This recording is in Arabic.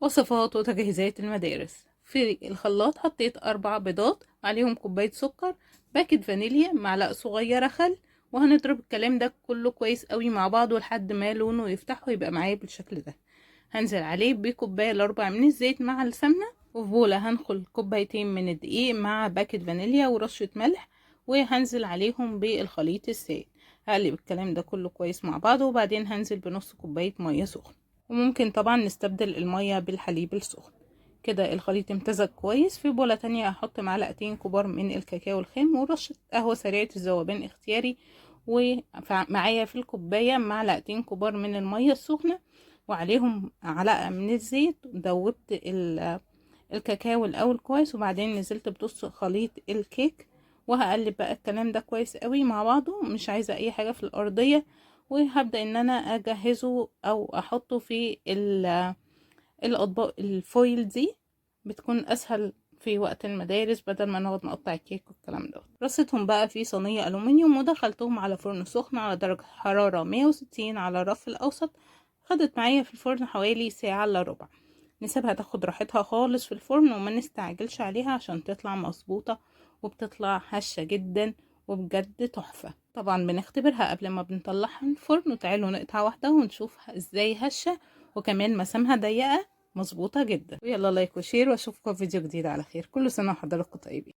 وصفات وتجهيزات المدارس. في الخلاط حطيت 4 بيضات، عليهم كوباية سكر، باكت فانيليا، معلقة صغيرة خل، وهنضرب الكلام ده كله كويس قوي مع بعضه لحد ما لونه يفتح ويبقى معايا بالشكل ده. هنزل عليه بكوباية ل4 من الزيت مع السمنة، وفي بولة هنخل كوبايتين من الدقيق مع باكت فانيليا ورشة ملح، وهنزل عليهم بالخليط السائل. هقلب الكلام ده كله كويس مع بعضه، وبعدين هنزل بنص كوباية مية سخنة، وممكن طبعا نستبدل المية بالحليب السخن. كده الخليط امتزج كويس. في بولة تانية هحط معلقتين كبار من الكاكاو الخام ورشة قهوة سريعة الذوبان اختياري، ومعايا في الكوباية معلقتين كبار من المية السخنة، وعليهم معلقة من الزيت. دوبت الكاكاو الأول كويس، وبعدين نزلت بنص خليط الكيك، وهقلب بقى الكلام ده كويس قوي مع بعضه، مش عايزة أي حاجة في الأرضية. وهبدأ ان انا اجهزه او احطه في الاطباق الفويل دي، بتكون اسهل في وقت المدارس بدل ما نقعد نقطع الكيك والكلام ده. رصيتهم بقى في صينية ألومنيوم ودخلتهم على فرن سخن على درجة حرارة 160 على الرف الأوسط. خدت معايا في الفرن حوالي ساعة إلا ربع. نسيبها تاخد راحتها خالص في الفرن وما نستعجلش عليها عشان تطلع مظبوطة، وبتطلع هشة جدا وبجد تحفة. طبعا بنختبرها قبل ما بنطلعها من الفرن، وتعالوا نقطع واحدة ونشوف ازاي هشة وكمان مسامها ضيقة مظبوطة جدا. ويلا لايك وشير، واشوفكم في فيديو جديد على خير. كل سنة وحضراتكم طيبين.